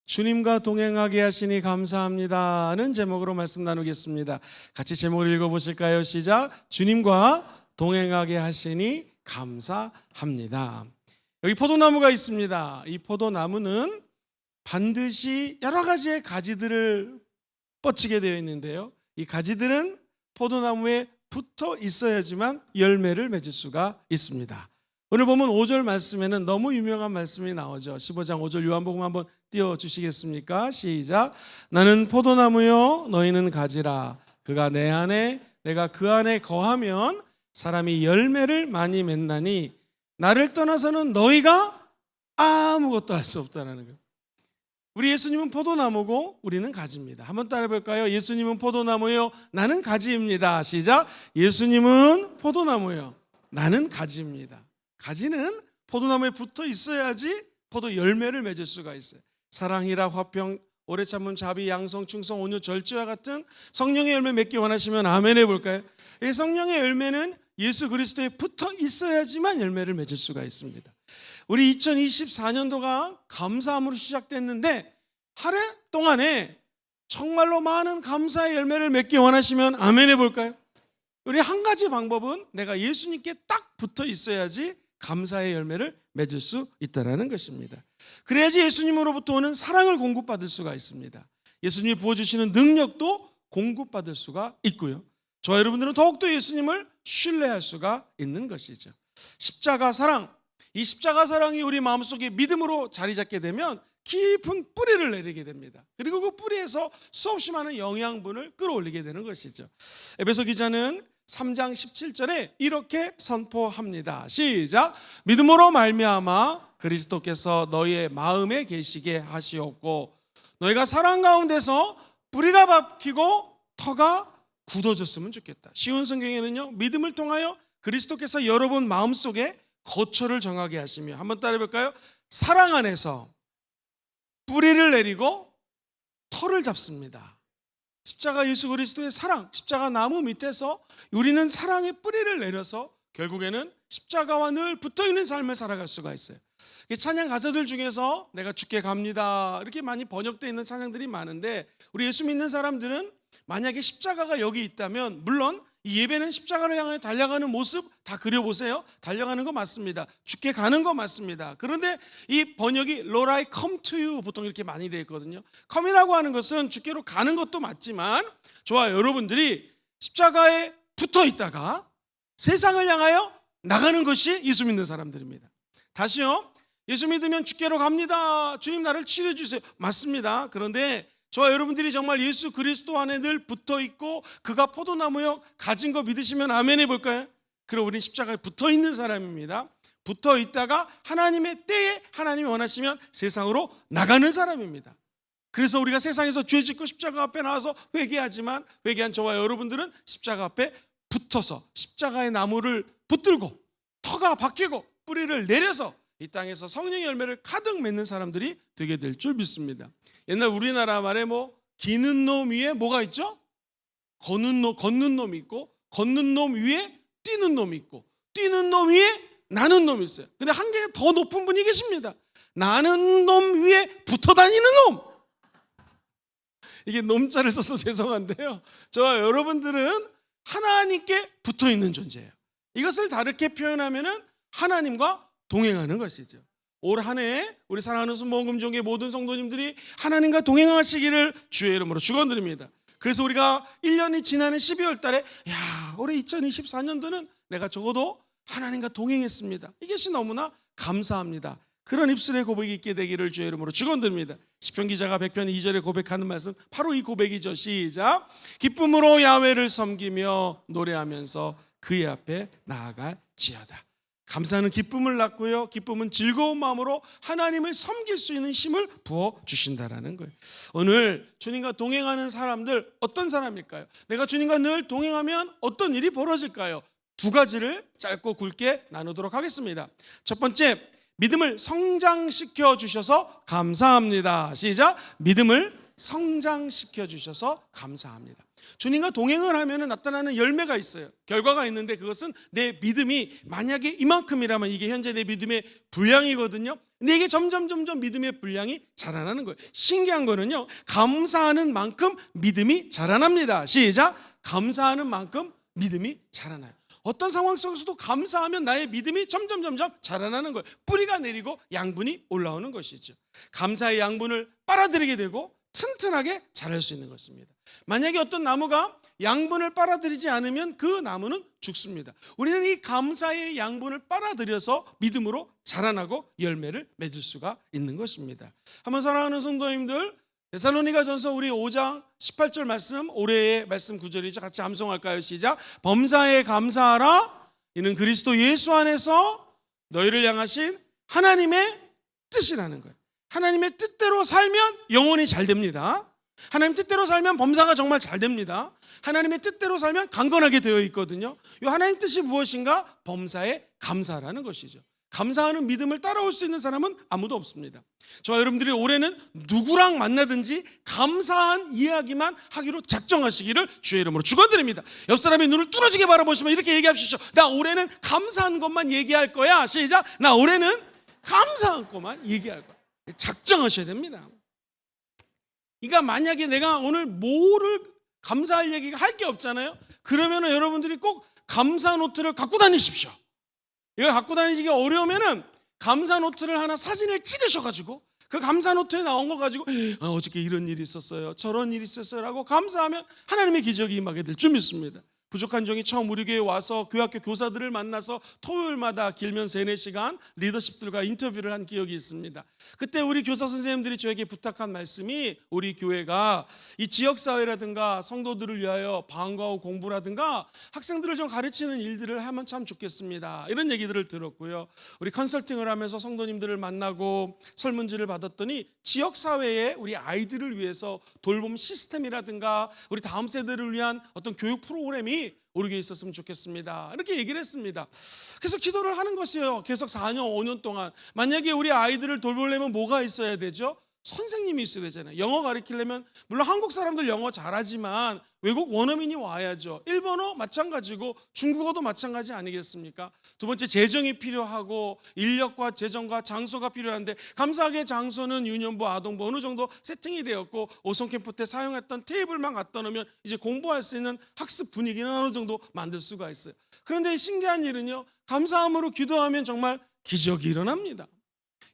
주님과 동행하게 하시니 감사합니다는 제목으로 말씀 나누겠습니다. 같이 제목을 읽어보실까요? 시작. 주님과 동행하게 하시니 감사합니다. 여기 포도나무가 있습니다. 이 포도나무는 반드시 여러 가지의 가지들을 뻗치게 되어 있는데요, 이 가지들은 포도나무에 붙어 있어야지만 열매를 맺을 수가 있습니다. 오늘 보면 5절 말씀에는 너무 유명한 말씀이 나오죠. 15장 5절 요한복음 한번 띄워주시겠습니까? 시작. 나는 포도나무요 너희는 가지라. 그가 내 안에 내가 그 안에 거하면 사람이 열매를 많이 맺나니 나를 떠나서는 너희가 아무것도 할 수 없다는 거예요. 우리 예수님은 포도나무고 우리는 가지입니다. 한번 따라해 볼까요? 예수님은 포도나무요 나는 가지입니다. 시작. 예수님은 포도나무요 나는 가지입니다. 가지는 포도나무에 붙어 있어야지 포도 열매를 맺을 수가 있어요. 사랑이라 화평 오래 참음 자비 양성 충성 온유 절제와 같은 성령의 열매 맺기 원하시면 아멘 해볼까요? 이 성령의 열매는 예수 그리스도에 붙어 있어야지만 열매를 맺을 수가 있습니다. 우리 2024년도가 감사함으로 시작됐는데 한 해 동안에 정말로 많은 감사의 열매를 맺기 원하시면 아멘 해볼까요? 우리 한 가지 방법은 내가 예수님께 딱 붙어 있어야지 감사의 열매를 맺을 수 있다는 것입니다. 그래야지 예수님으로부터 오는 사랑을 공급받을 수가 있습니다. 예수님이 부어주시는 능력도 공급받을 수가 있고요, 저와 여러분들은 더욱더 예수님을 신뢰할 수가 있는 것이죠. 십자가 사랑, 이 십자가 사랑이 우리 마음속에 믿음으로 자리 잡게 되면 깊은 뿌리를 내리게 됩니다. 그리고 그 뿌리에서 수없이 많은 영양분을 끌어올리게 되는 것이죠. 에베소 기자는 3장 17절에 이렇게 선포합니다. 시작. 믿음으로 말미암아 그리스도께서 너희의 마음에 계시게 하시옵고 너희가 사랑 가운데서 뿌리가 박히고 터가 굳어졌으면 좋겠다. 쉬운 성경에는요, 믿음을 통하여 그리스도께서 여러분 마음속에 거처를 정하게 하시며, 한번 따라해 볼까요? 사랑 안에서 뿌리를 내리고 터를 잡습니다. 십자가 예수 그리스도의 사랑, 십자가 나무 밑에서 우리는 사랑의 뿌리를 내려서 결국에는 십자가와 늘 붙어있는 삶을 살아갈 수가 있어요. 찬양 가사들 중에서 내가 주께 갑니다 이렇게 많이 번역되어 있는 찬양들이 많은데, 우리 예수 믿는 사람들은 만약에 십자가가 여기 있다면, 물론 이 예배는 십자가를 향해 달려가는 모습 다 그려보세요. 달려가는 거 맞습니다. 주께 가는 거 맞습니다. 그런데 이 번역이 Lord I come to you 보통 이렇게 많이 되어 있거든요. come이라고 하는 것은 주께로 가는 것도 맞지만, 저와 여러분들이 십자가에 붙어 있다가 세상을 향하여 나가는 것이 예수 믿는 사람들입니다. 다시요, 예수 믿으면 주께로 갑니다. 주님 나를 치료해 주세요. 맞습니다. 그런데 저와 여러분들이 정말 예수 그리스도 안에 늘 붙어있고 그가 포도나무요 가진 거 믿으시면 아멘 해볼까요? 그럼 우리는 십자가에 붙어있는 사람입니다. 붙어있다가 하나님의 때에 하나님이 원하시면 세상으로 나가는 사람입니다. 그래서 우리가 세상에서 죄 짓고 십자가 앞에 나와서 회개하지만, 회개한 저와 여러분들은 십자가 앞에 붙어서 십자가의 나무를 붙들고 터가 박히고 뿌리를 내려서 이 땅에서 성령의 열매를 가득 맺는 사람들이 되게 될 줄 믿습니다. 옛날 우리나라 말에 기는 놈 위에 뭐가 있죠? 걷는 놈이 있고, 걷는 놈 위에 뛰는 놈이 있고, 뛰는 놈 위에 나는 놈이 있어요. 근데 한 개 더 높은 분이 계십니다. 나는 놈 위에 붙어 다니는 놈. 이게 놈자를 써서 죄송한데요, 저와 여러분들은 하나님께 붙어 있는 존재예요. 이것을 다르게 표현하면은 하나님과 동행하는 것이죠. 올 한 해 우리 사랑하는 순복음종의 모든 성도님들이 하나님과 동행하시기를 주의 이름으로 축원드립니다. 그래서 우리가 1년이 지나는 12월 달에 올해 2024년도는 내가 적어도 하나님과 동행했습니다, 이것이 너무나 감사합니다. 그런 입술의 고백이 있게 되기를 주의 이름으로 축원드립니다. 시편 기자가 100편 2절에 고백하는 말씀, 바로 이 고백이죠. 시작. 기쁨으로 야훼를 섬기며 노래하면서 그의 앞에 나아갈지어다. 감사는 기쁨을 낳고요, 기쁨은 즐거운 마음으로 하나님을 섬길 수 있는 힘을 부어주신다는 거예요. 오늘 주님과 동행하는 사람들 어떤 사람일까요? 내가 주님과 늘 동행하면 어떤 일이 벌어질까요? 두 가지를 짧고 굵게 나누도록 하겠습니다. 첫 번째, 믿음을 성장시켜 주셔서 감사합니다. 시작. 믿음을 성장시켜 주셔서 감사합니다. 주님과 동행을 하면 나타나는 열매가 있어요. 결과가 있는데 그것은 내 믿음이 만약에 이만큼이라면 이게 현재 내 믿음의 분량이거든요. 근데 이게 점점 믿음의 분량이 자라나는 거예요. 신기한 거는요, 감사하는 만큼 믿음이 자라납니다. 시작. 감사하는 만큼 믿음이 자라나요. 어떤 상황 속에서도 감사하면 나의 믿음이 점점 자라나는 거예요. 뿌리가 내리고 양분이 올라오는 것이죠. 감사의 양분을 빨아들이게 되고 튼튼하게 자랄 수 있는 것입니다. 만약에 어떤 나무가 양분을 빨아들이지 않으면 그 나무는 죽습니다. 우리는 이 감사의 양분을 빨아들여서 믿음으로 자라나고 열매를 맺을 수가 있는 것입니다. 한번 사랑하는 성도님들, 데살로니가전서 우리 5장 18절 말씀, 올해의 말씀 구절이죠. 같이 암송할까요? 시작. 범사에 감사하라. 이는 그리스도 예수 안에서 너희를 향하신 하나님의 뜻이라는 거예요. 하나님의 뜻대로 살면 영혼이 잘 됩니다. 하나님 뜻대로 살면 범사가 정말 잘 됩니다. 하나님의 뜻대로 살면 강건하게 되어 있거든요. 이 하나님 뜻이 무엇인가? 범사에 감사라는 것이죠. 감사하는 믿음을 따라올 수 있는 사람은 아무도 없습니다. 저와 여러분들이 올해는 누구랑 만나든지 감사한 이야기만 하기로 작정하시기를 주의 이름으로 축원드립니다. 옆 사람의 눈을 뚫어지게 바라보시면 이렇게 얘기하십시오. 나 올해는 감사한 것만 얘기할 거야. 시작. 나 올해는 감사한 것만 얘기할 거야. 작정하셔야 됩니다. 그러니까 만약에 내가 오늘 뭐를 감사할 얘기가 할 게 없잖아요. 그러면 여러분들이 꼭 감사 노트를 갖고 다니십시오. 이걸 갖고 다니시기 어려우면은 감사 노트를 하나 사진을 찍으셔가지고 그 감사 노트에 나온 거 가지고 어저께 이런 일이 있었어요, 저런 일이 있었어요 라고 감사하면 하나님의 기적이 임하게 될 줄 믿습니다. 부족한 종이 처음 우리 교회에 와서 교학교 교사들을 만나서 토요일마다 길면 3-4시간 리더십들과 인터뷰를 한 기억이 있습니다. 그때 우리 교사 선생님들이 저에게 부탁한 말씀이 우리 교회가 이 지역사회라든가 성도들을 위하여 방과후 공부라든가 학생들을 좀 가르치는 일들을 하면 참 좋겠습니다. 이런 얘기들을 들었고요. 우리 컨설팅을 하면서 성도님들을 만나고 설문지를 받았더니 지역사회에 우리 아이들을 위해서 돌봄 시스템이라든가 우리 다음 세대를 위한 어떤 교육 프로그램이 우리 교회에 있었으면 좋겠습니다. 이렇게 얘기를 했습니다. 그래서 기도를 하는 것이에요. 계속 4년, 5년 동안. 만약에 우리 아이들을 돌보려면 뭐가 있어야 되죠? 선생님이 있어야 되잖아요. 영어 가르치려면 물론 한국 사람들 영어 잘하지만 외국 원어민이 와야죠. 일본어 마찬가지고 중국어도 마찬가지 아니겠습니까? 두 번째, 재정이 필요하고 인력과 재정과 장소가 필요한데 감사하게 장소는 유년부, 아동부 어느 정도 세팅이 되었고 오성 캠프 때 사용했던 테이블만 갖다 놓으면 이제 공부할 수 있는 학습 분위기는 어느 정도 만들 수가 있어요. 그런데 신기한 일은요, 감사함으로 기도하면 정말 기적이 일어납니다.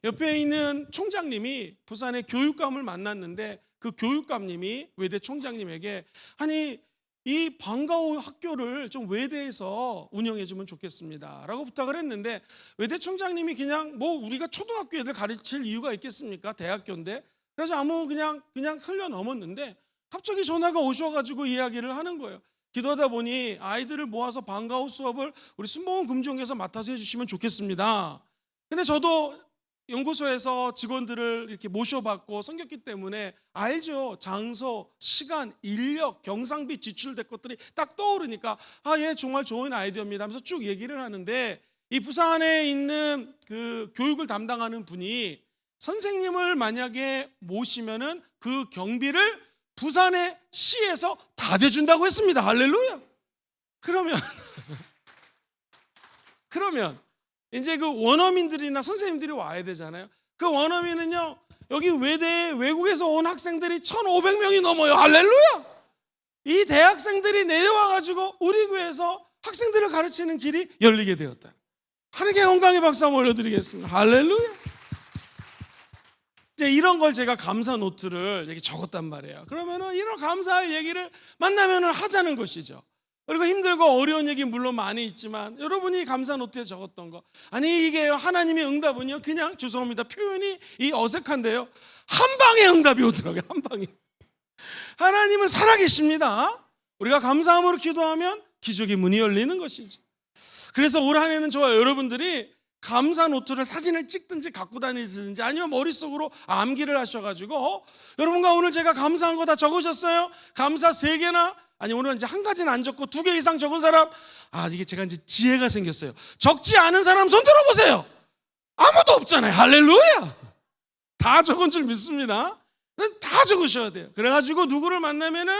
옆에 있는 총장님이 부산의 교육감을 만났는데 그 교육감님이 외대 총장님에게 아니 이 방과후 학교를 좀 외대에서 운영해 주면 좋겠습니다 라고 부탁을 했는데 외대 총장님이 그냥 뭐 우리가 초등학교 애들 가르칠 이유가 있겠습니까? 대학교인데. 그래서 그냥 흘려 넘었는데 갑자기 전화가 오셔가지고 이야기를 하는 거예요. 기도하다 보니 아이들을 모아서 방과후 수업을 우리 순복음 금종에서 맡아서 해주시면 좋겠습니다. 근데 저도 연구소에서 직원들을 이렇게 모셔봤고 섬겼기 때문에 알죠. 장소, 시간, 인력, 경상비 지출될 것들이 딱 떠오르니까 예, 정말 좋은 아이디어입니다 하면서 쭉 얘기를 하는데 이 부산에 있는 그 교육을 담당하는 분이 선생님을 만약에 모시면은 그 경비를 부산의 시에서 다 대준다고 했습니다. 할렐루야. 그러면 이제 그 원어민들이나 선생님들이 와야 되잖아요. 그 원어민은요, 여기 외대에 외국에서 온 학생들이 1,500명이 넘어요. 할렐루야. 이 대학생들이 내려와가지고 우리 교회에서 학생들을 가르치는 길이 열리게 되었다. 하나님께 영광의 박수 한번 올려드리겠습니다. 할렐루야. 이제 이런 걸 제가 감사 노트를 이렇게 적었단 말이에요. 그러면은 이런 감사할 얘기를 만나면은 하자는 것이죠. 그리고 힘들고 어려운 얘기 물론 많이 있지만 여러분이 감사 노트에 적었던 거, 아니 이게 하나님의 응답은요, 그냥 죄송합니다 표현이 어색한데요, 한 방에 응답이 오더라고요. 한 방에. 하나님은 살아계십니다. 우리가 감사함으로 기도하면 기적의 문이 열리는 것이죠. 그래서 올 한 해는 저와 여러분들이 감사 노트를 사진을 찍든지 갖고 다니든지 아니면 머릿속으로 암기를 하셔가지고 여러분과 오늘 제가 감사한 거 다 적으셨어요? 감사 3개나 아니 오늘은 이제 한 가지는 안 적고 2개 이상 적은 사람, 이게 제가 이제 지혜가 생겼어요. 적지 않은 사람 손 들어보세요. 아무도 없잖아요. 할렐루야. 다 적은 줄 믿습니다. 다 적으셔야 돼요. 그래가지고 누구를 만나면은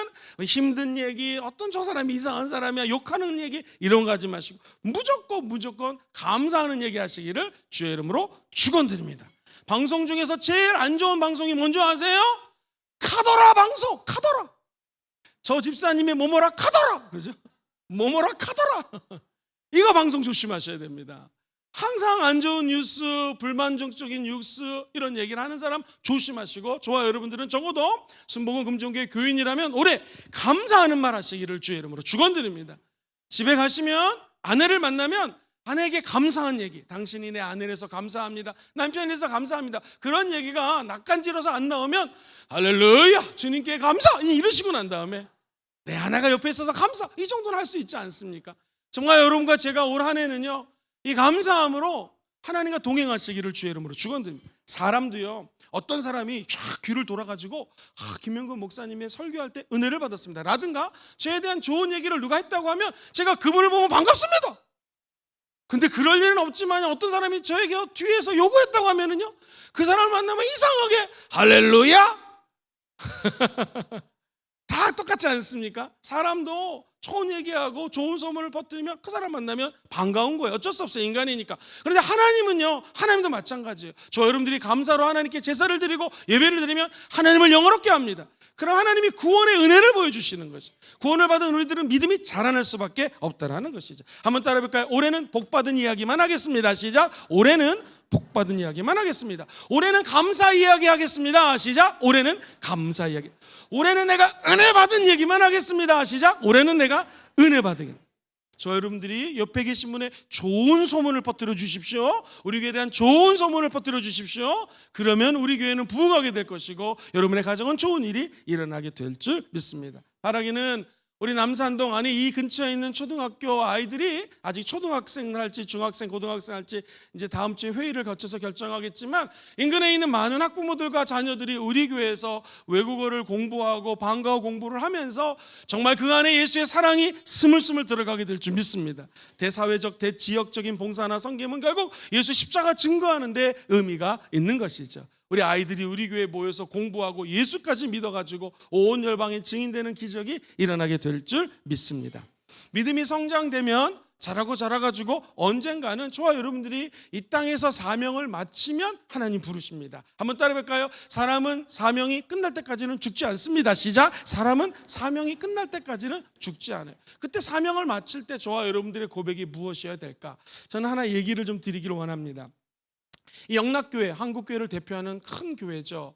힘든 얘기, 어떤 저 사람이 이상한 사람이야, 욕하는 얘기 이런 거 하지 마시고 무조건 감사하는 얘기 하시기를 주의 이름으로 축원드립니다. 방송 중에서 제일 안 좋은 방송이 뭔지 아세요? 카더라 방송. 카더라. 저 집사님의 뭐뭐라 카더라. 그죠? 뭐뭐라 카더라. 이거 방송 조심하셔야 됩니다. 항상 안 좋은 뉴스, 불만족적인 뉴스 이런 얘기를 하는 사람 조심하시고, 저와 여러분들은 적어도 순복음 금종교회 교인이라면 올해 감사하는 말 하시기를 주의 이름으로 축원드립니다. 집에 가시면 아내를 만나면 아내에게 감사한 얘기, 당신이 내 아내라서 감사합니다, 남편이라서 감사합니다, 그런 얘기가 낯간지러서 안 나오면 할렐루야 주님께 감사 이러시고 난 다음에 내 아내가 옆에 있어서 감사, 이 정도는 할 수 있지 않습니까? 정말 여러분과 제가 올 한 해는요, 이 감사함으로 하나님과 동행하시기를 주의 이름으로 축원드립니다. 사람도요, 어떤 사람이 쫙 귀를 돌아가지고 김영근 목사님의 설교할 때 은혜를 받았습니다 라든가 저에 대한 좋은 얘기를 누가 했다고 하면 제가 그분을 보면 반갑습니다. 근데 그럴 일은 없지만 어떤 사람이 저에게 뒤에서 욕을 했다고 하면은요, 그 사람을 만나면 이상하게 할렐루야 다 똑같지 않습니까? 사람도 좋은 얘기하고 좋은 소문을 퍼뜨리면 그 사람 만나면 반가운 거예요. 어쩔 수 없어요, 인간이니까. 그런데 하나님은요, 하나님도 마찬가지예요. 저 여러분들이 감사로 하나님께 제사를 드리고 예배를 드리면 하나님을 영화롭게 합니다. 그럼 하나님이 구원의 은혜를 보여주시는 것이, 구원을 받은 우리들은 믿음이 자라날 수밖에 없다라는 것이죠. 한번 따라해 볼까요? 올해는 복받은 이야기만 하겠습니다. 시작. 올해는 복받은 이야기만 하겠습니다. 올해는 감사 이야기 하겠습니다. 시작. 올해는 감사 이야기. 올해는 내가 은혜 받은 얘기만 하겠습니다. 시작. 올해는 내가 은혜 받은. 저 여러분들이 옆에 계신 분의 좋은 소문을 퍼뜨려 주십시오. 우리 교회에 대한 좋은 소문을 퍼뜨려 주십시오. 그러면 우리 교회는 부흥하게 될 것이고 여러분의 가정은 좋은 일이 일어나게 될 줄 믿습니다. 바라기는 우리 남산동 안에 이 근처에 있는 초등학교 아이들이 아직 초등학생을 할지 중학생, 고등학생 할지 이제 다음 주에 회의를 거쳐서 결정하겠지만, 인근에 있는 많은 학부모들과 자녀들이 우리 교회에서 외국어를 공부하고 방과후 공부를 하면서 정말 그 안에 예수의 사랑이 스물스물 들어가게 될 줄 믿습니다. 대사회적, 대지역적인 봉사나 섬김은 결국 예수 십자가 증거하는 데 의미가 있는 것이죠. 우리 아이들이 우리 교회에 모여서 공부하고 예수까지 믿어가지고 온 열방에 증인되는 기적이 일어나게 될 줄 믿습니다. 믿음이 성장되면 자라가지고 언젠가는 저와 여러분들이 이 땅에서 사명을 마치면 하나님 부르십니다. 한번 따라해볼까요? 사람은 사명이 끝날 때까지는 죽지 않습니다. 시작. 사람은 사명이 끝날 때까지는 죽지 않아요. 그때 사명을 마칠 때 저와 여러분들의 고백이 무엇이어야 될까? 저는 하나 얘기를 좀 드리기를 원합니다. 이 영락교회, 한국교회를 대표하는 큰 교회죠.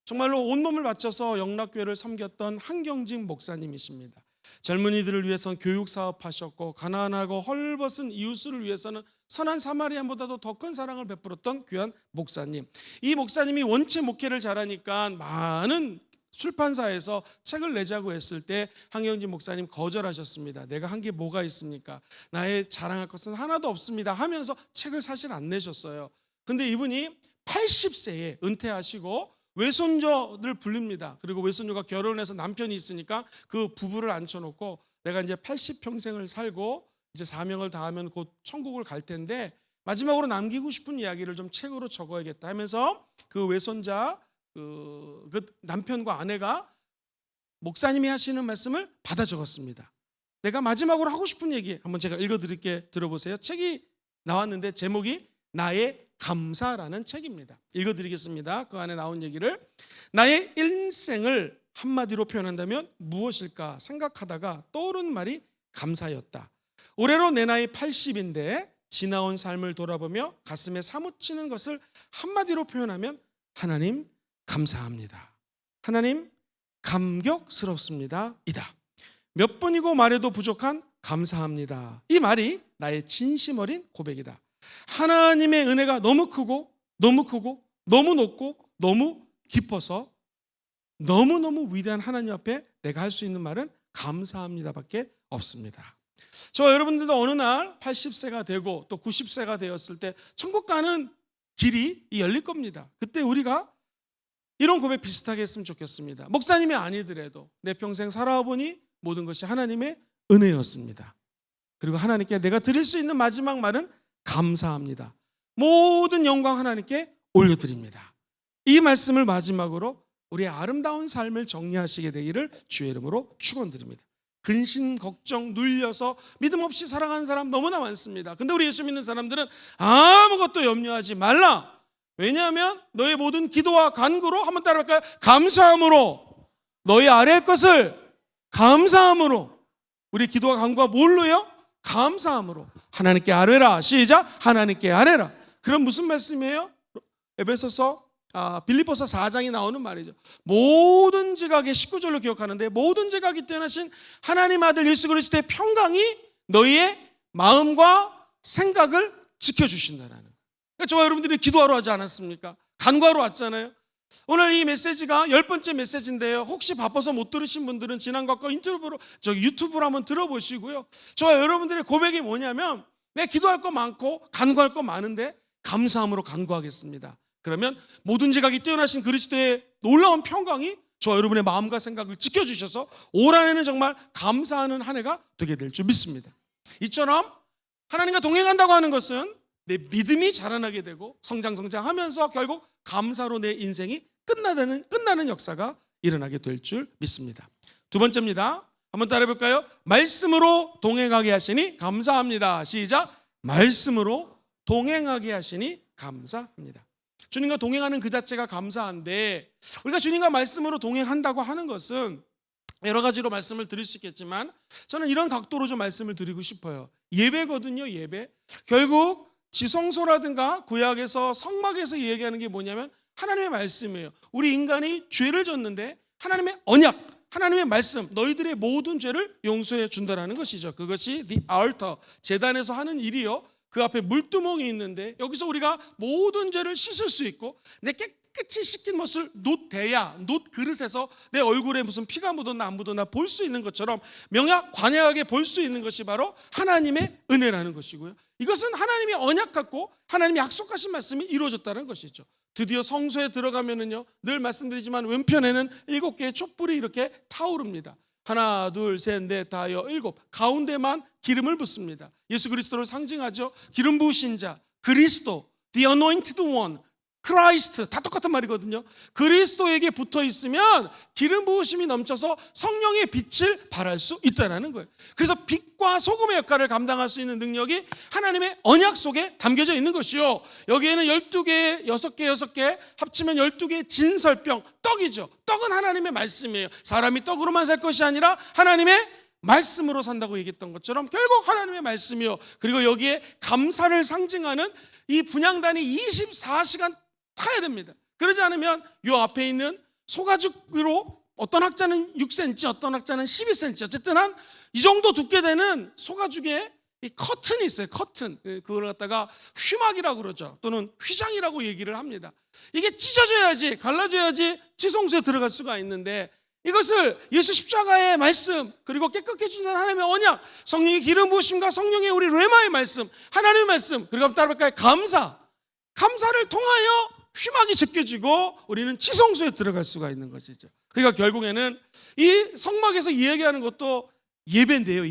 정말로 온몸을 바쳐서 영락교회를 섬겼던 한경직 목사님이십니다. 젊은이들을 위해서는 교육사업 하셨고, 가난하고 헐벗은 이웃을 위해서는 선한 사마리안보다도 더 큰 사랑을 베풀었던 귀한 목사님. 이 목사님이 원체 목회를 잘하니까 많은 출판사에서 책을 내자고 했을 때 한경직 목사님 거절하셨습니다. 내가 한 게 뭐가 있습니까? 나의 자랑할 것은 하나도 없습니다 하면서 책을 사실 안 내셨어요. 근데 이분이 80세에 은퇴하시고 외손녀들 불립니다. 그리고 외손녀가 결혼해서 남편이 있으니까 그 부부를 앉혀놓고 내가 이제 80평생을 살고 이제 사명을 다하면 곧 천국을 갈 텐데 마지막으로 남기고 싶은 이야기를 좀 책으로 적어야겠다 하면서 그 외손자 그 남편과 아내가 목사님이 하시는 말씀을 받아 적었습니다. 내가 마지막으로 하고 싶은 얘기 한번 제가 읽어드릴게, 들어보세요. 책이 나왔는데 제목이 나의 감사라는 책입니다. 읽어드리겠습니다. 그 안에 나온 얘기를. 나의 일생을 한마디로 표현한다면 무엇일까 생각하다가 떠오른 말이 감사였다. 올해로 내 나이 80인데 지나온 삶을 돌아보며 가슴에 사무치는 것을 한마디로 표현하면 하나님 감사합니다. 하나님 감격스럽습니다. 이다. 몇 번이고 말해도 부족한 감사합니다. 이 말이 나의 진심 어린 고백이다. 하나님의 은혜가 너무 크고 너무 높고 너무 깊어서 너무너무 위대한 하나님 앞에 내가 할 수 있는 말은 감사합니다 밖에 없습니다. 저와 여러분들도 어느 날 80세가 되고 또 90세가 되었을 때 천국 가는 길이 열릴 겁니다. 그때 우리가 이런 고백 비슷하게 했으면 좋겠습니다. 목사님이 아니더라도 내 평생 살아보니 모든 것이 하나님의 은혜였습니다. 그리고 하나님께 내가 드릴 수 있는 마지막 말은 감사합니다. 모든 영광 하나님께 올려드립니다. 이 말씀을 마지막으로 우리의 아름다운 삶을 정리하시게 되기를 주의 이름으로 축원드립니다. 근심, 걱정, 눌려서 믿음 없이 살아가는 사람 너무나 많습니다. 근데 우리 예수 믿는 사람들은 아무것도 염려하지 말라. 왜냐하면 너의 모든 기도와 간구로, 한번 따라할까요? 감사함으로, 너희 아뢰할 것을 감사함으로. 우리 기도와 간구가 뭘로요? 감사함으로. 하나님께 아뢰라. 시작. 하나님께 아뢰라. 그럼 무슨 말씀이에요? 에베소서 빌립보서 4장이 나오는 말이죠. 모든 지각의 19절로 기억하는데, 모든 지각이 뛰어나신 하나님 아들 예수 그리스도의 평강이 너희의 마음과 생각을 지켜주신다라는 거예요. 그러니까 저와 여러분들이 기도하러 하지 않았습니까? 간구하러 왔잖아요. 오늘 이 메시지가 10번째 메시지인데요. 혹시 바빠서 못 들으신 분들은 지난 것과 유튜브로 한번 들어보시고요. 저와 여러분들의 고백이 뭐냐면, 내 기도할 거 많고 간구할 거 많은데 감사함으로 간구하겠습니다. 그러면 모든 지각이 뛰어나신 그리스도의 놀라운 평강이 저와 여러분의 마음과 생각을 지켜주셔서 올 한해는 정말 감사하는 한 해가 되게 될 줄 믿습니다. 이처럼 하나님과 동행한다고 하는 것은 내 믿음이 자라나게 되고 성장하면서 결국 감사로 내 인생이 끝나는 역사가 일어나게 될 줄 믿습니다. 두 번째입니다. 한번 따라해 볼까요? 말씀으로 동행하게 하시니 감사합니다. 시작. 말씀으로 동행하게 하시니 감사합니다. 주님과 동행하는 그 자체가 감사한데, 우리가 주님과 말씀으로 동행한다고 하는 것은 여러 가지로 말씀을 드릴 수 있겠지만, 저는 이런 각도로 좀 말씀을 드리고 싶어요. 예배거든요. 예배. 결국 지성소라든가 구약에서 성막에서 얘기하는 게 뭐냐면 하나님의 말씀이에요. 우리 인간이 죄를 졌는데 하나님의 언약, 하나님의 말씀, 너희들의 모든 죄를 용서해 준다라는 것이죠. 그것이 the altar, 제단에서 하는 일이요. 그 앞에 물두멍이 있는데 여기서 우리가 모든 죄를 씻을 수 있고, 내 깨끗이 씻긴 것을 놋 그릇에서 내 얼굴에 무슨 피가 묻었나 안 묻었나 볼 수 있는 것처럼 관약하게 볼 수 있는 것이 바로 하나님의 은혜라는 것이고요. 이것은 하나님의 언약 같고 하나님이 약속하신 말씀이 이루어졌다는 것이죠. 드디어 성소에 들어가면은요, 늘 말씀드리지만 왼편에는 7개의 촛불이 이렇게 타오릅니다. 하나, 둘, 셋, 넷, 다여, 7. 가운데만 기름을 붓습니다. 예수 그리스도를 상징하죠. 기름 부으신 자, 그리스도, the anointed one, 크라이스트, 다 똑같은 말이거든요. 그리스도에게 붙어 있으면 기름 부으심이 넘쳐서 성령의 빛을 발할 수 있다는 거예요. 그래서 빛과 소금의 역할을 감당할 수 있는 능력이 하나님의 언약 속에 담겨져 있는 것이요. 여기에는 12개, 6개 합치면 12개의 진설병, 떡이죠. 떡은 하나님의 말씀이에요. 사람이 떡으로만 살 것이 아니라 하나님의 말씀으로 산다고 얘기했던 것처럼 결국 하나님의 말씀이요. 그리고 여기에 감사를 상징하는 이 분향단이 24시간 타야 됩니다. 그러지 않으면 이 앞에 있는 소가죽으로, 어떤 학자는 6cm, 어떤 학자는 12cm, 어쨌든 한 이 정도 두께 되는 소가죽에 이 커튼이 있어요. 커튼. 그걸 갖다가 휘막이라고 그러죠. 또는 휘장이라고 얘기를 합니다. 이게 찢어져야지, 갈라져야지 지성소에 들어갈 수가 있는데, 이것을 예수 십자가의 말씀, 그리고 깨끗게 해주신 하나님의 언약, 성령의 기름 부으심과 성령의 우리 레마의 말씀, 하나님의 말씀, 그리고 따라갈까요? 감사를 통하여 휘막이 제껴지고 우리는 지성소에 들어갈 수가 있는 것이죠. 그러니까 결국에는 이 성막에서 이야기하는 것도 예배인데요.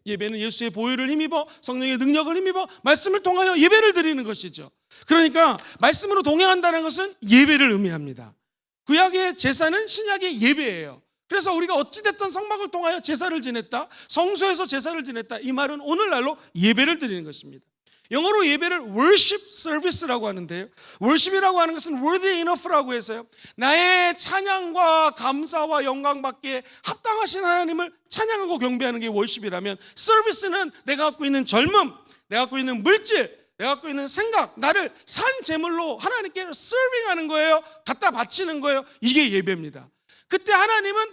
예배는 예수의 보혈을 힘입어 성령의 능력을 힘입어 말씀을 통하여 예배를 드리는 것이죠. 그러니까 말씀으로 동행한다는 것은 예배를 의미합니다. 구약의 제사는 신약의 예배예요. 그래서 우리가 어찌됐든 성막을 통하여 제사를 지냈다, 성소에서 제사를 지냈다, 이 말은 오늘날로 예배를 드리는 것입니다. 영어로 예배를 worship service라고 하는데요, worship이라고 하는 것은 worthy enough라고 해서요, 나의 찬양과 감사와 영광받기에 합당하신 하나님을 찬양하고 경배하는 게 worship이라면, service는 내가 갖고 있는 젊음, 내가 갖고 있는 물질, 내가 갖고 있는 생각, 나를 산 제물로 하나님께 서빙하는 거예요. 갖다 바치는 거예요. 이게 예배입니다. 그때 하나님은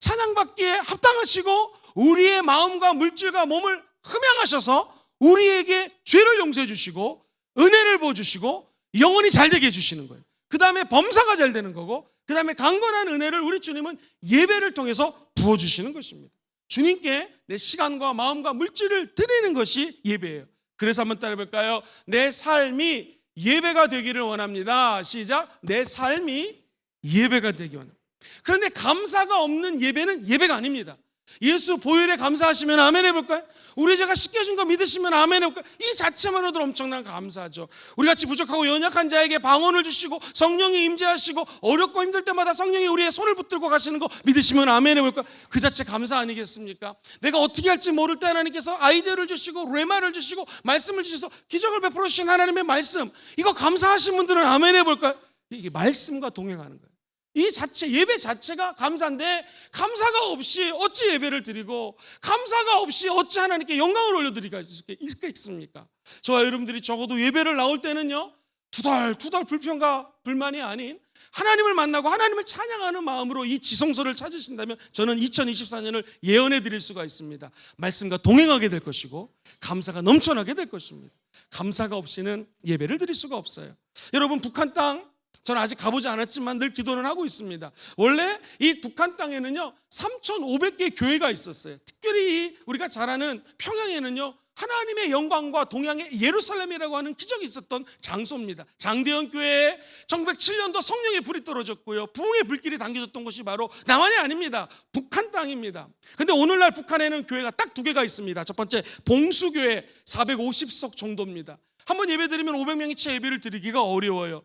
찬양받기에 합당하시고 우리의 마음과 물질과 몸을 흠양하셔서 우리에게 죄를 용서해 주시고 은혜를 부어주시고 영혼이 잘되게 해주시는 거예요. 그 다음에 범사가 잘 되는 거고, 그 다음에 강건한 은혜를 우리 주님은 예배를 통해서 부어주시는 것입니다. 주님께 내 시간과 마음과 물질을 드리는 것이 예배예요. 그래서 한번 따라 볼까요? 내 삶이 예배가 되기를 원합니다. 시작. 내 삶이 예배가 되기 원합니다. 그런데 감사가 없는 예배는 예배가 아닙니다. 예수 보혈에 감사하시면 아멘 해볼까요? 우리 죄가 씻겨진 거 믿으시면 아멘 해볼까요? 이 자체만으로도 엄청난 감사죠. 우리같이 부족하고 연약한 자에게 방언을 주시고 성령이 임재하시고 어렵고 힘들 때마다 성령이 우리의 손을 붙들고 가시는 거 믿으시면 아멘 해볼까요? 그 자체 감사 아니겠습니까? 내가 어떻게 할지 모를 때 하나님께서 아이디어를 주시고 레마를 주시고 말씀을 주셔서 기적을 베풀어 주신 하나님의 말씀, 이거 감사하신 분들은 아멘 해볼까요? 이게 말씀과 동행하는 거예요. 이 자체, 예배 자체가 감사인데 감사가 없이 어찌 예배를 드리고 감사가 없이 어찌 하나님께 영광을 올려드리기가 있겠습니까? 저와 여러분들이 적어도 예배를 나올 때는요, 투덜투덜 불평과 불만이 아닌 하나님을 만나고 하나님을 찬양하는 마음으로 이 지성소를 찾으신다면 저는 2024년을 예언해 드릴 수가 있습니다. 말씀과 동행하게 될 것이고 감사가 넘쳐나게 될 것입니다. 감사가 없이는 예배를 드릴 수가 없어요. 여러분, 북한 땅, 저는 아직 가보지 않았지만 늘 기도는 하고 있습니다. 원래 이 북한 땅에는요 3,500개의 교회가 있었어요. 특별히 우리가 잘 아는 평양에는요 하나님의 영광과 동양의 예루살렘이라고 하는 기적이 있었던 장소입니다. 장대현 교회에 1907년도 성령의 불이 떨어졌고요, 부흥의 불길이 당겨졌던 것이 바로 남한이 아닙니다. 북한 땅입니다. 근데 오늘날 북한에는 교회가 딱 2개가 있습니다. 첫 번째 봉수교회 450석 정도입니다. 한번 예배드리면 500명이 채 예배를 드리기가 어려워요.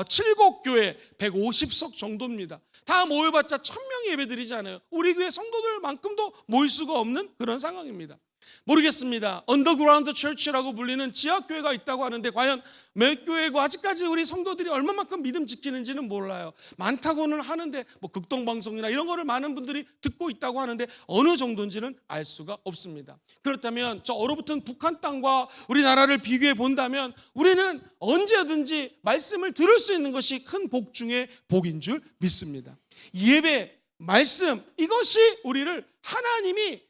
칠곡교회 150석 정도입니다. 다 모여봤자 1000명이 예배드리지 않아요. 우리 교회 성도들만큼도 모일 수가 없는 그런 상황입니다. 모르겠습니다. 언더그라운드 처치라고 불리는 지하교회가 있다고 하는데 과연 몇 교회고 아직까지 우리 성도들이 얼마만큼 믿음 지키는지는 몰라요. 많다고는 하는데 극동방송이나 이런 거를 많은 분들이 듣고 있다고 하는데 어느 정도인지는 알 수가 없습니다. 그렇다면 저 얼어붙은 북한 땅과 우리나라를 비교해 본다면 우리는 언제든지 말씀을 들을 수 있는 것이 큰 복 중에 복인 줄 믿습니다. 예배, 말씀, 이것이 우리를 하나님이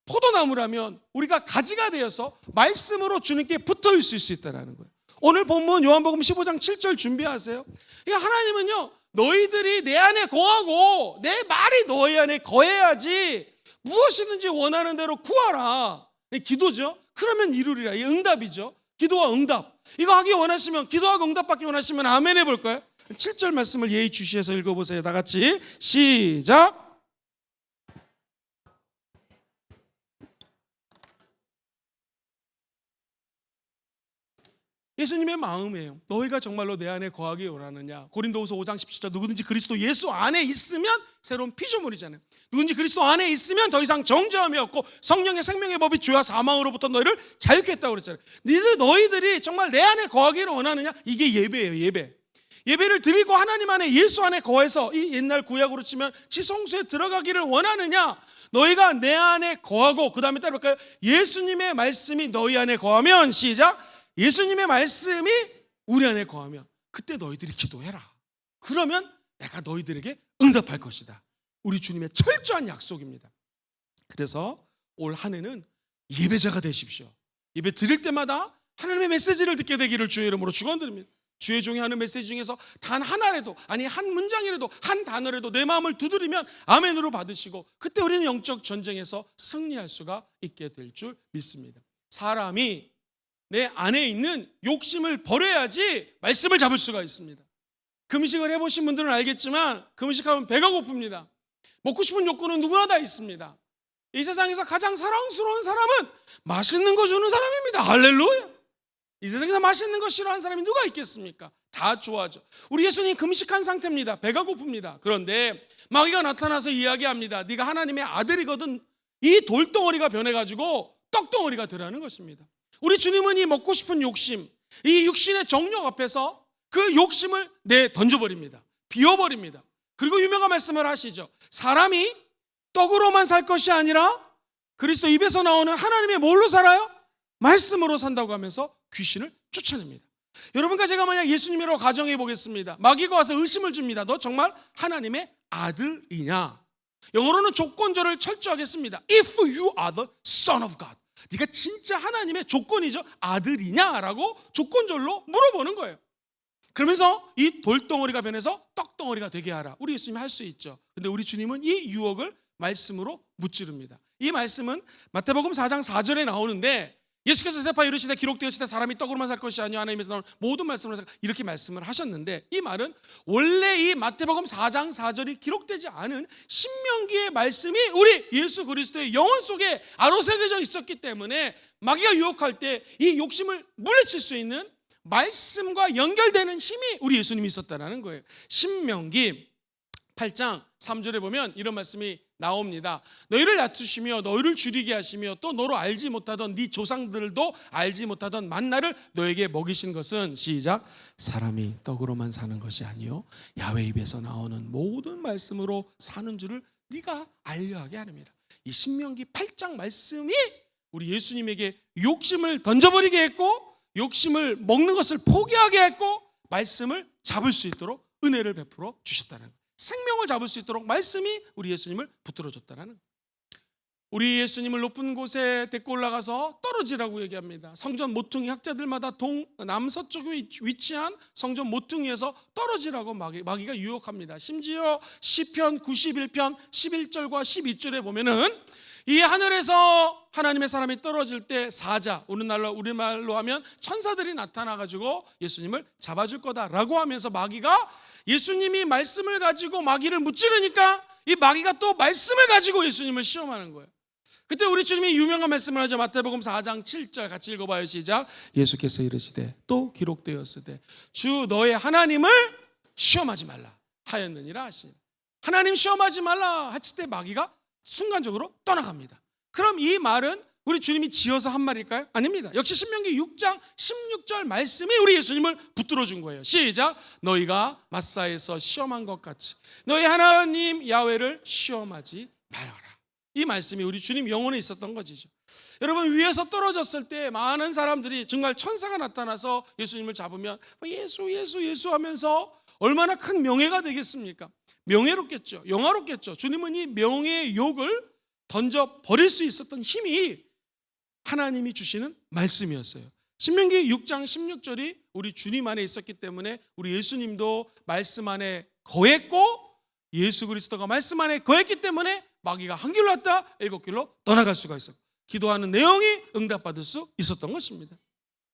포도나무라면 우리가 가지가 되어서 말씀으로 주님께 붙어 있을 수 있다는 거예요. 오늘 본문 요한복음 15장 7절 준비하세요. 그러니까 하나님은요, 너희들이 내 안에 거하고 내 말이 너희 안에 거해야지 무엇이든지 원하는 대로 구하라. 기도죠. 그러면 이루리라. 이 응답이죠. 기도와 응답. 이거 하기 원하시면, 기도하고 응답받기 원하시면 아멘 해볼까요? 7절 말씀을 예의 주시해서 읽어보세요. 다 같이 시작. 예수님의 마음이에요. 너희가 정말로 내 안에 거하기 원하느냐. 고린도후서 5장 17절, 누구든지 그리스도 예수 안에 있으면 새로운 피조물이잖아요. 누구든지 그리스도 안에 있으면 더 이상 정죄함이 없고 성령의 생명의 법이 죄와 사망으로부터 너희를 자유케 했다고 그랬잖아요. 너희들이 정말 내 안에 거하기를 원하느냐. 이게 예배예요. 예배를 드리고 하나님 안에, 예수 안에 거해서 이 옛날 구약으로 치면 지성소에 들어가기를 원하느냐. 너희가 내 안에 거하고, 그 다음에 따라볼까요? 예수님의 말씀이 너희 안에 거하면, 시작, 예수님의 말씀이 우리 안에 거하면 그때 너희들이 기도해라. 그러면 내가 너희들에게 응답할 것이다. 우리 주님의 철저한 약속입니다. 그래서 올 한 해는 예배자가 되십시오. 예배 드릴 때마다 하나님의 메시지를 듣게 되기를 주의 이름으로 축원드립니다. 주의 종이 하는 메시지 중에서 단 하나라도, 아니 한 문장이라도, 한 단어라도 내 마음을 두드리면 아멘으로 받으시고 그때 우리는 영적 전쟁에서 승리할 수가 있게 될 줄 믿습니다. 사람이 내 안에 있는 욕심을 버려야지 말씀을 잡을 수가 있습니다. 금식을 해보신 분들은 알겠지만 금식하면 배가 고픕니다. 먹고 싶은 욕구는 누구나 다 있습니다. 이 세상에서 가장 사랑스러운 사람은 맛있는 거 주는 사람입니다. 할렐루야. 이 세상에서 맛있는 거 싫어하는 사람이 누가 있겠습니까? 다 좋아하죠. 우리 예수님 금식한 상태입니다. 배가 고픕니다. 그런데 마귀가 나타나서 이야기합니다. 네가 하나님의 아들이거든. 이 돌덩어리가 변해가지고 떡덩어리가 되라는 것입니다. 우리 주님은 이 먹고 싶은 욕심, 이 육신의 정욕 앞에서 그 욕심을 던져버립니다. 비워버립니다. 그리고 유명한 말씀을 하시죠. 사람이 떡으로만 살 것이 아니라 그리스도 입에서 나오는 하나님의 뭘로 살아요? 말씀으로 산다고 하면서 귀신을 쫓아냅니다. 여러분과 제가 만약 예수님이라고 가정해 보겠습니다. 마귀가 와서 의심을 줍니다. 너 정말 하나님의 아들이냐? 영어로는 조건절을 철저하게 씁니다. If you are the son of God. 네가 진짜 하나님의 조건이죠, 아들이냐라고 조건절로 물어보는 거예요. 그러면서 이 돌덩어리가 변해서 떡덩어리가 되게 하라. 우리 예수님이 할 수 있죠. 근데 우리 주님은 이 유혹을 말씀으로 무찌릅니다. 이 말씀은 마태복음 4장 4절에 나오는데 예수께서 대파 이르시되 기록되었을 때 사람이 떡으로만 살 것이 아니요 하나님에서 나오는 모든 말씀으로 살, 이렇게 말씀을 하셨는데, 이 말은 원래 이 마태복음 4장 4절이 기록되지 않은 신명기의 말씀이 우리 예수 그리스도의 영혼 속에 아로새겨져 있었기 때문에 마귀가 유혹할 때 이 욕심을 물리칠 수 있는 말씀과 연결되는 힘이 우리 예수님이 있었다는 거예요. 신명기 8장 3절에 보면 이런 말씀이 나옵니다. 너희를 낮추시며 너희를 줄이게 하시며 또 너로 알지 못하던 네 조상들도 알지 못하던 만나를 너에게 먹이신 것은, 시작, 사람이 떡으로만 사는 것이 아니요 야훼 입에서 나오는 모든 말씀으로 사는 줄을 네가 알려하게 하느니라. 이 신명기 8장 말씀이 우리 예수님에게 욕심을 던져버리게 했고, 욕심을 먹는 것을 포기하게 했고, 말씀을 잡을 수 있도록 은혜를 베풀어 주셨다는 거예요. 생명을 잡을 수 있도록 말씀이 우리 예수님을 붙들어 줬다는 거예요. 우리 예수님을 높은 곳에 데리고 올라가서 떨어지라고 얘기합니다. 성전 모퉁이, 학자들마다 남서쪽에 위치한 성전 모퉁이에서 떨어지라고 마귀가 유혹합니다. 심지어 시편 91편 11절과 12절에 보면은 이 하늘에서 하나님의 사람이 떨어질 때 사자, 우리말로 하면 천사들이 나타나가지고 예수님을 잡아줄 거다라고 하면서 마귀가 예수님이 말씀을 가지고 마귀를 무찌르니까 이 마귀가 또 말씀을 가지고 예수님을 시험하는 거예요. 그때 우리 주님이 유명한 말씀을 하죠. 마태복음 4장 7절 같이 읽어봐요. 시작. 예수께서 이르시되 또 기록되었으되 주 너의 하나님을 시험하지 말라 하였느니라 하시니, 하나님 시험하지 말라 했을 때 마귀가 순간적으로 떠나갑니다. 그럼 이 말은 우리 주님이 지어서 한 말일까요? 아닙니다. 역시 신명기 6장 16절 말씀이 우리 예수님을 붙들어 준 거예요. 시작. 너희가 마사에서 시험한 것 같이 너희 하나님 야훼를 시험하지 말아라. 이 말씀이 우리 주님 영혼에 있었던 것이죠. 여러분, 위에서 떨어졌을 때 많은 사람들이 정말 천사가 나타나서 예수님을 잡으면 예수 하면서 얼마나 큰 명예가 되겠습니까? 명예롭겠죠. 영화롭겠죠. 주님은 이 명예의 욕을 던져 버릴 수 있었던 힘이 하나님이 주시는 말씀이었어요. 신명기 6장 16절이 우리 주님 안에 있었기 때문에 우리 예수님도 말씀 안에 거했고, 예수 그리스도가 말씀 안에 거했기 때문에 마귀가 한 길로 왔다 7길로 떠나갈 수가 있었고, 기도하는 내용이 응답받을 수 있었던 것입니다.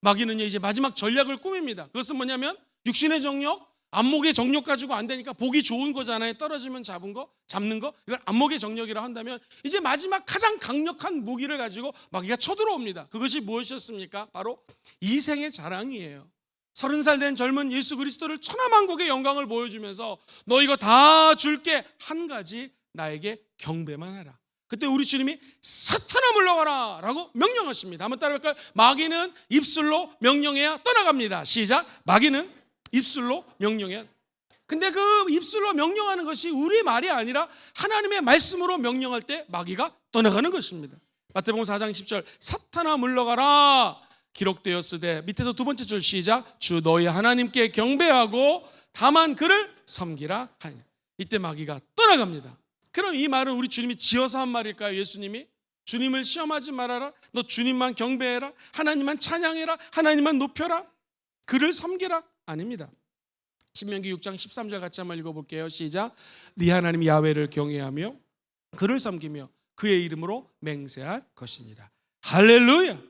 마귀는 이제 마지막 전략을 꾸밉니다. 그것은 뭐냐면 육신의 정욕, 안목의 정욕 가지고 안 되니까 보기 좋은 거잖아요. 떨어지면 잡는 거, 이걸 안목의 정욕이라 한다면 이제 마지막 가장 강력한 무기를 가지고 마귀가 쳐들어옵니다. 그것이 무엇이었습니까? 바로 이생의 자랑이에요. 30살 된 젊은 예수 그리스도를 천하만국의 영광을 보여주면서 너 이거 다 줄게, 한 가지 나에게 경배만 하라. 그때 우리 주님이 사탄아 물러가라 라고 명령하십니다. 한번 따라할까요? 마귀는 입술로 명령해야 떠나갑니다. 시작. 마귀는 입술로 명령해야. 근데 그 입술로 명령하는 것이 우리 말이 아니라 하나님의 말씀으로 명령할 때 마귀가 떠나가는 것입니다. 마태복음 4장 10절 사탄아 물러가라 기록되었으되, 밑에서 두 번째 줄 시작. 주 너희 하나님께 경배하고 다만 그를 섬기라 하니. 이때 마귀가 떠나갑니다. 그럼 이 말은 우리 주님이 지어서 한 말일까요? 예수님이 주님을 시험하지 말아라, 너 주님만 경배해라, 하나님만 찬양해라, 하나님만 높여라, 그를 섬기라? 아닙니다. 신명기 6장 13절 같이 한번 읽어볼게요. 시작. 네 하나님 야훼를 경외하며 그를 섬기며 그의 이름으로 맹세할 것이니라. 할렐루야.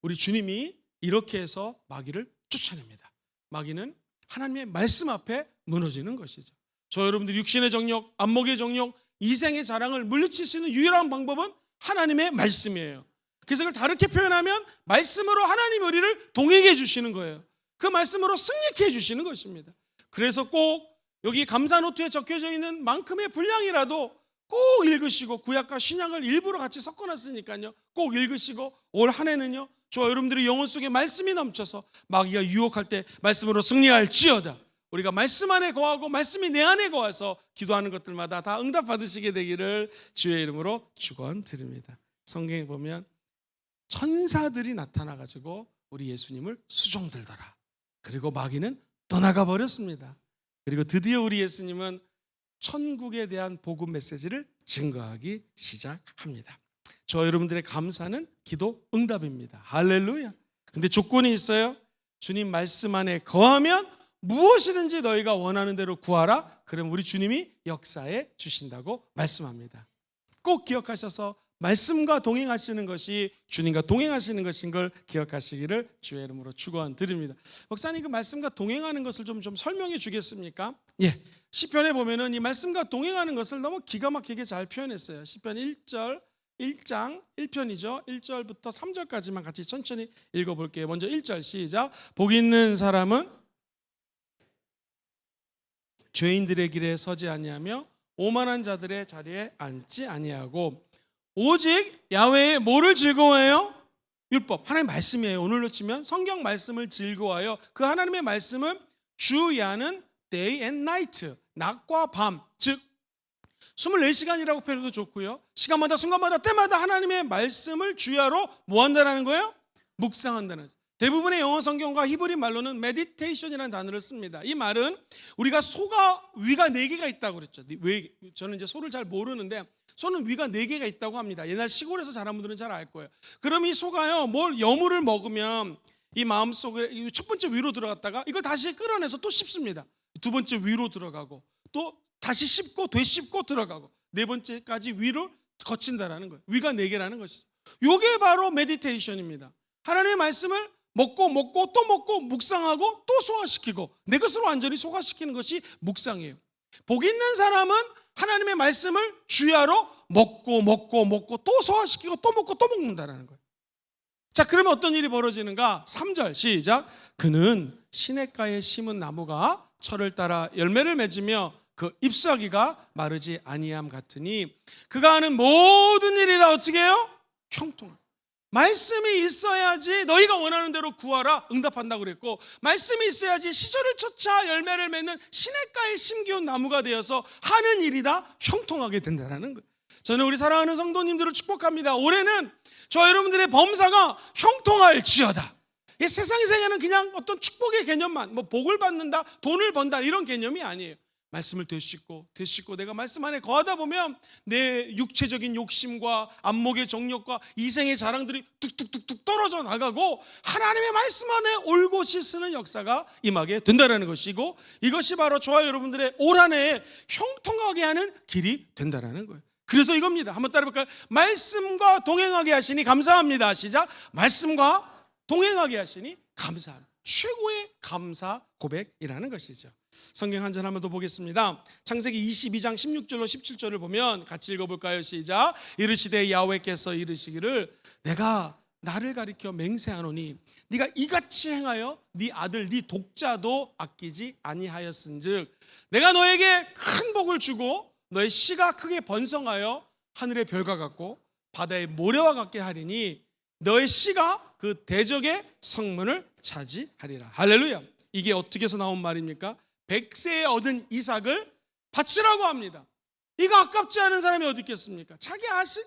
우리 주님이 이렇게 해서 마귀를 쫓아냅니다. 마귀는 하나님의 말씀 앞에 무너지는 것이죠. 저 여러분들이 육신의 정욕, 안목의 정욕, 이생의 자랑을 물리칠 수 있는 유일한 방법은 하나님의 말씀이에요. 그래서 그걸 다르게 표현하면 말씀으로 하나님 우리를 동행해 주시는 거예요. 그 말씀으로 승리케 해주시는 것입니다. 그래서 꼭 여기 감사노트에 적혀져 있는 만큼의 분량이라도 꼭 읽으시고, 구약과 신약을 일부러 같이 섞어놨으니까요, 꼭 읽으시고 올 한 해는요 저와 여러분들의 영혼 속에 말씀이 넘쳐서 마귀가 유혹할 때 말씀으로 승리할지어다. 우리가 말씀 안에 거하고 말씀이 내 안에 거해서 기도하는 것들마다 다 응답받으시게 되기를 주의 이름으로 축원드립니다. 성경에 보면 천사들이 나타나가지고 우리 예수님을 수종들더라. 그리고 마귀는 떠나가 버렸습니다. 그리고 드디어 우리 예수님은 천국에 대한 복음 메시지를 증거하기 시작합니다. 저 여러분들의 감사는 기도 응답입니다. 할렐루야. 근데 조건이 있어요. 주님 말씀 안에 거하면 무엇이든지 너희가 원하는 대로 구하라. 그럼 우리 주님이 역사해 주신다고 말씀합니다. 꼭 기억하셔서 말씀과 동행하시는 것이 주님과 동행하시는 것인 걸 기억하시기를 주의 이름으로 축원드립니다. 목사님, 그 말씀과 동행하는 것을 좀 설명해 주겠습니까? 예. 시편에 보면은 이 말씀과 동행하는 것을 너무 기가 막히게 잘 표현했어요. 시편 1장 1편이죠. 1절부터 3절까지만 같이 천천히 읽어볼게요. 먼저 1절 시작. 복 있는 사람은 죄인들의 길에 서지 아니하며 오만한 자들의 자리에 앉지 아니하고 오직 야훼의 뭐를 즐거워해요? 율법, 하나님의 말씀이에요. 오늘로 치면 성경 말씀을 즐거워하여 그 하나님의 말씀은 주야는 day and night, 낮과 밤, 즉 24시간이라고 표현해도 좋고요, 시간마다 순간마다 때마다 하나님의 말씀을 주야로 뭐 한다는 거예요? 묵상한다는 거죠. 대부분의 영어 성경과 히브리 말로는 meditation이라는 단어를 씁니다. 이 말은 우리가 소가 위가 4개가 있다고 그랬죠. 저는 이제 소를 잘 모르는데 소는 위가 4개가 있다고 합니다. 옛날 시골에서 자란 분들은 잘 알 거예요. 그럼 이 소가요, 여물을 먹으면 이 마음속에 첫 번째 위로 들어갔다가 이거 다시 끌어내서 또 씹습니다. 두 번째 위로 들어가고 또 다시 씹고 되씹고 들어가고 네 번째까지 위로 거친다라는 거예요. 위가 4개라는 것이죠. 이게 바로 메디테이션입니다. 하나님의 말씀을 먹고 또 먹고 묵상하고 또 소화시키고 내 것으로 완전히 소화시키는 것이 묵상이에요. 복 있는 사람은 하나님의 말씀을 주야로 먹고 또 소화시키고 또 먹고 또 먹는다라는 거예요. 자, 그러면 어떤 일이 벌어지는가? 3절 시작. 그는 시냇가에 심은 나무가 철을 따라 열매를 맺으며 그 잎사귀가 마르지 아니함 같으니 그가 하는 모든 일이 다 어떻게 해요? 형통함. 말씀이 있어야지 너희가 원하는 대로 구하라 응답한다고 그랬고, 말씀이 있어야지 시절을 쫓아 열매를 맺는 시냇가에 심기운 나무가 되어서 하는 일이 다 형통하게 된다는 거예요. 저는 우리 사랑하는 성도님들을 축복합니다. 올해는 저 여러분들의 범사가 형통할지어다. 이 세상이 생각하는 그냥 어떤 축복의 개념만, 복을 받는다, 돈을 번다 이런 개념이 아니에요. 말씀을 되씹고 내가 말씀 안에 거하다 보면 내 육체적인 욕심과 안목의 정욕과 이생의 자랑들이 뚝뚝뚝뚝 떨어져 나가고 하나님의 말씀 안에 올곧이 쓰는 역사가 임하게 된다는 것이고, 이것이 바로 저와 여러분들의 올 한 해에 형통하게 하는 길이 된다는 거예요. 그래서 이겁니다. 한번 따라해볼까요? 말씀과 동행하게 하시니 감사합니다. 시작. 말씀과 동행하게 하시니 감사합니다. 최고의 감사 고백이라는 것이죠. 성경 한 절 한번 더 보겠습니다. 창세기 22장 16절로 17절을 보면 같이 읽어볼까요? 시작. 이르시되 야훼께서 이르시기를 내가 나를 가리켜 맹세하노니 네가 이같이 행하여 네 아들 네 독자도 아끼지 아니하였은즉 내가 너에게 큰 복을 주고 너의 씨가 크게 번성하여 하늘의 별과 같고 바다의 모래와 같게 하리니 너의 씨가 그 대적의 성문을 차지하리라. 할렐루야. 이게 어떻게 해서 나온 말입니까? 100세에 얻은 이삭을 바치라고 합니다. 이거 아깝지 않은 사람이 어디 있겠습니까? 자기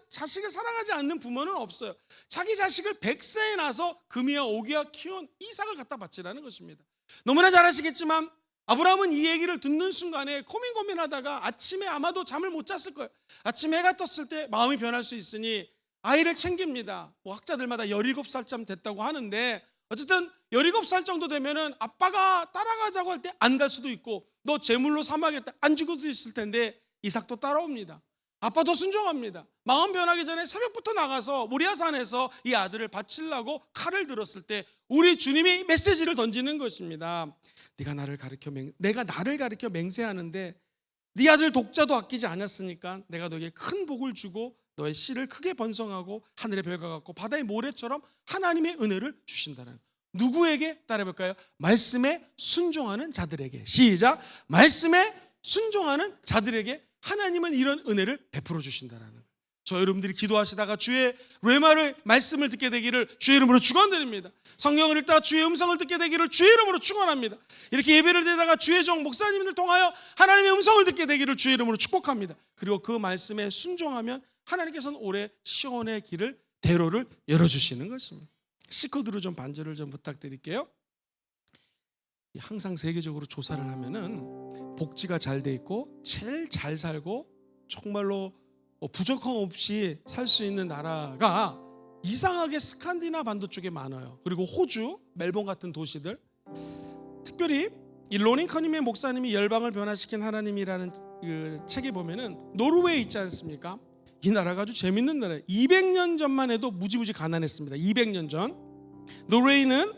자식을 사랑하지 않는 부모는 없어요. 자기 자식을 100세에 나서 금이와 오기와 키운 이삭을 갖다 바치라는 것입니다. 너무나 잘 아시겠지만 아브라함은 이 얘기를 듣는 순간에 고민하다가 아침에 아마도 잠을 못 잤을 거예요. 아침에 해가 떴을 때 마음이 변할 수 있으니 아이를 챙깁니다. 학자들마다 17살쯤 됐다고 하는데 어쨌든 17살 정도 되면은 아빠가 따라가자고 할 때 안 갈 수도 있고 너 제물로 삼아야겠다 안 죽을 수도 있을 텐데 이삭도 따라옵니다. 아빠도 순종합니다. 마음 변하기 전에 새벽부터 나가서 모리아산에서 이 아들을 바치려고 칼을 들었을 때 우리 주님이 메시지를 던지는 것입니다. 내가 나를 가리켜 맹세하는데 네 아들 독자도 아끼지 않았으니까 내가 너에게 큰 복을 주고 너의 씨를 크게 번성하고 하늘의 별과 같고 바다의 모래처럼 하나님의 은혜를 주신다는, 누구에게? 따라해볼까요? 말씀에 순종하는 자들에게. 시작. 말씀에 순종하는 자들에게 하나님은 이런 은혜를 베풀어 주신다는. 저 여러분들이 기도하시다가 주의 뢰마를 말씀을 듣게 되기를 주의 이름으로 축원드립니다. 성경을 읽다가 주의 음성을 듣게 되기를 주의 이름으로 축원합니다. 이렇게 예배를 드리다가 주의 종 목사님들 통하여 하나님의 음성을 듣게 되기를 주의 이름으로 축복합니다. 그리고 그 말씀에 순종하면 하나님께서는 올해 시온의 길을 대로를 열어주시는 것입니다. 시코드로 좀 반주를 좀 부탁드릴게요. 항상 세계적으로 조사를 하면은 복지가 잘 돼 있고 제일 잘 살고 정말로 부족함 없이 살 수 있는 나라가 이상하게 스칸디나 반도 쪽에 많아요. 그리고 호주, 멜번 같은 도시들. 특별히 이 로닌 커님의 목사님이 열방을 변화시킨 하나님이라는 그 책에 보면은 노르웨이 있지 않습니까? 이 나라가 아주 재밌는 나라예요. 200년 전만 해도 무지무지 가난했습니다. 200년 전 노르웨이는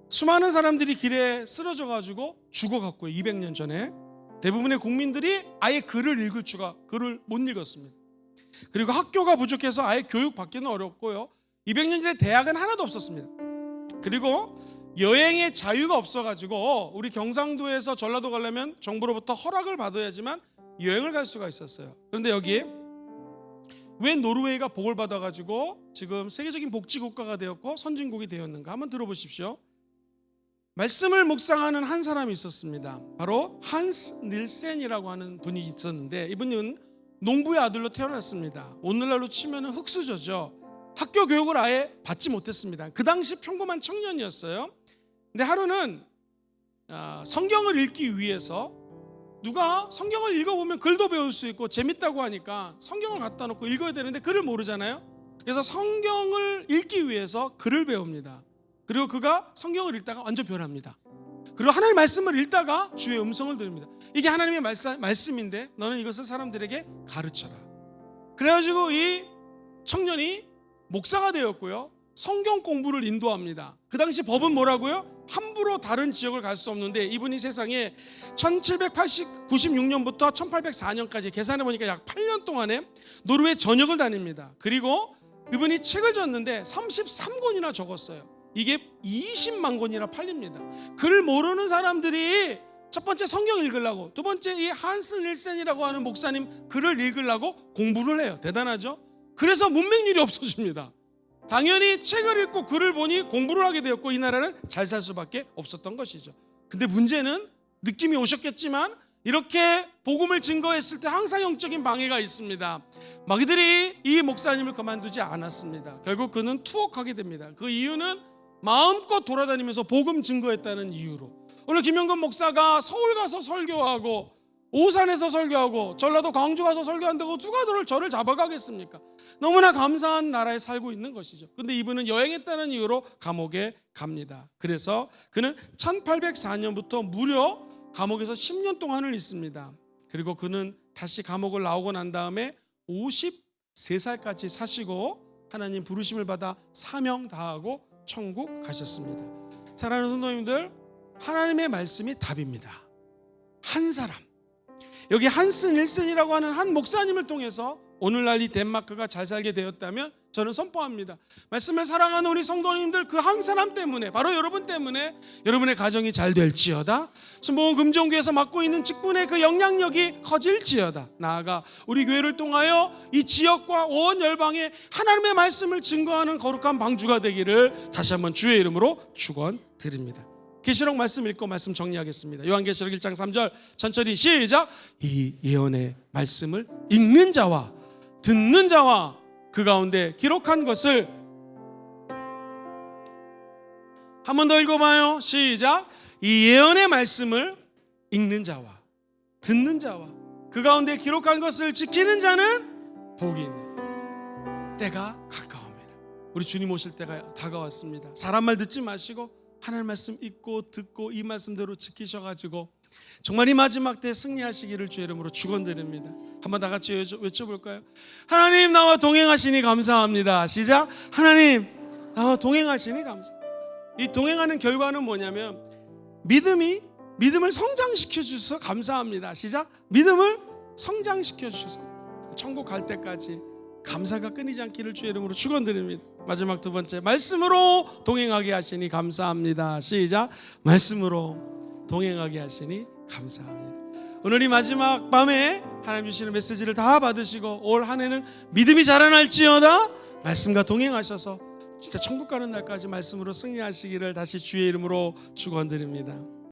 수많은 사람들이 길에 쓰러져 가지고 죽어갔고요. 200년 전에 대부분의 국민들이 아예 글을 읽을 줄가 글을 못 읽었습니다. 그리고 학교가 부족해서 아예 교육받기는 어렵고요. 200년 전에 대학은 하나도 없었습니다. 그리고 여행의 자유가 없어가지고 우리 경상도에서 전라도 가려면 정부로부터 허락을 받아야지만 여행을 갈 수가 있었어요. 그런데 여기 왜 노르웨이가 복을 받아가지고 지금 세계적인 복지국가가 되었고 선진국이 되었는가 한번 들어보십시오. 말씀을 묵상하는 한 사람이 있었습니다. 바로 한스 닐센이라고 하는 분이 있었는데 이분은 농부의 아들로 태어났습니다. 오늘날로 치면 흙수저죠. 학교 교육을 아예 받지 못했습니다. 그 당시 평범한 청년이었어요. 근데 하루는 성경을 읽기 위해서 누가 성경을 읽어보면 글도 배울 수 있고 재밌다고 하니까 성경을 갖다 놓고 읽어야 되는데 글을 모르잖아요. 그래서 성경을 읽기 위해서 글을 배웁니다. 그리고 그가 성경을 읽다가 완전 변합니다. 그리고 하나님의 말씀을 읽다가 주의 음성을 들읍니다. 이게 하나님의 말씀인데 너는 이것을 사람들에게 가르쳐라. 그래가지고 이 청년이 목사가 되었고요. 성경 공부를 인도합니다. 그 당시 법은 뭐라고요? 함부로 다른 지역을 갈 수 없는데 이분이 세상에 1796년부터 1804년까지 계산해 보니까 약 8년 동안에 노르웨이 전역을 다닙니다. 그리고 이분이 책을 줬는데 33권이나 적었어요. 이게 20만 권이나 팔립니다. 글 모르는 사람들이 첫 번째 성경 읽으려고, 두 번째 이 한스 닐센이라고 하는 목사님 글을 읽으려고 공부를 해요. 대단하죠? 그래서 문맹률이 없어집니다. 당연히 책을 읽고 글을 보니 공부를 하게 되었고 이 나라는 잘 살 수밖에 없었던 것이죠. 근데 문제는 느낌이 오셨겠지만 이렇게 복음을 증거했을 때 항상 영적인 방해가 있습니다. 마귀들이 이 목사님을 그만두지 않았습니다. 결국 그는 투옥하게 됩니다. 그 이유는 마음껏 돌아다니면서 복음 증거했다는 이유로. 오늘 김영건 목사가 서울 가서 설교하고 오산에서 설교하고 전라도 광주 가서 설교한다고 누가 저를 잡아가겠습니까? 너무나 감사한 나라에 살고 있는 것이죠. 근데 이분은 여행했다는 이유로 감옥에 갑니다. 그래서 그는 1804년부터 무려 감옥에서 10년 동안을 있습니다. 그리고 그는 다시 감옥을 나오고 난 다음에 53살까지 사시고 하나님 부르심을 받아 사명 다하고 천국 가셨습니다. 사랑하는 성도님들, 하나님의 말씀이 답입니다. 한 사람, 여기 한스 닐센이라고 하는 한 목사님을 통해서 오늘날 이 덴마크가 잘 살게 되었다면 저는 선포합니다. 말씀을 사랑하는 우리 성도님들, 그 한 사람 때문에, 바로 여러분 때문에 여러분의 가정이 잘 될지어다, 순복음 금종교에서 맡고 있는 직분의 그 영향력이 커질지어다, 나아가 우리 교회를 통하여 이 지역과 온 열방에 하나님의 말씀을 증거하는 거룩한 방주가 되기를 다시 한번 주의 이름으로 축원드립니다. 계시록 말씀 읽고 말씀 정리하겠습니다. 요한계시록 1장 3절 천천히 시작. 이 예언의 말씀을 읽는 자와 듣는 자와 그 가운데 기록한 것을, 한 번 더 읽어봐요. 시작. 이 예언의 말씀을 읽는 자와 듣는 자와 그 가운데 기록한 것을 지키는 자는 복이 있네. 때가 가까움이라. 우리 주님 오실 때가 다가왔습니다. 사람 말 듣지 마시고 하나님 말씀 읽고 듣고 이 말씀대로 지키셔가지고 정말 이 마지막 때 승리하시기를 주의 이름으로 축원드립니다. 한번 다 같이 외쳐볼까요? 하나님 나와 동행하시니 감사합니다. 시작. 하나님 나와 동행하시니 감사합니다. 이 동행하는 결과는 뭐냐면 믿음을 성장시켜 주셔서 감사합니다. 시작. 믿음을 성장시켜 주셔서 천국 갈 때까지 감사가 끊이지 않기를 주의 이름으로 축원드립니다. 마지막 두 번째, 말씀으로 동행하게 하시니 감사합니다. 시작. 말씀으로 동행하게 하시니 감사합니다. 오늘 이 마지막 밤에 하나님 주시는 메시지를 다 받으시고 올 한 해는 믿음이 자라날지어다 말씀과 동행하셔서 진짜 천국 가는 날까지 말씀으로 승리하시기를 다시 주의 이름으로 축원드립니다.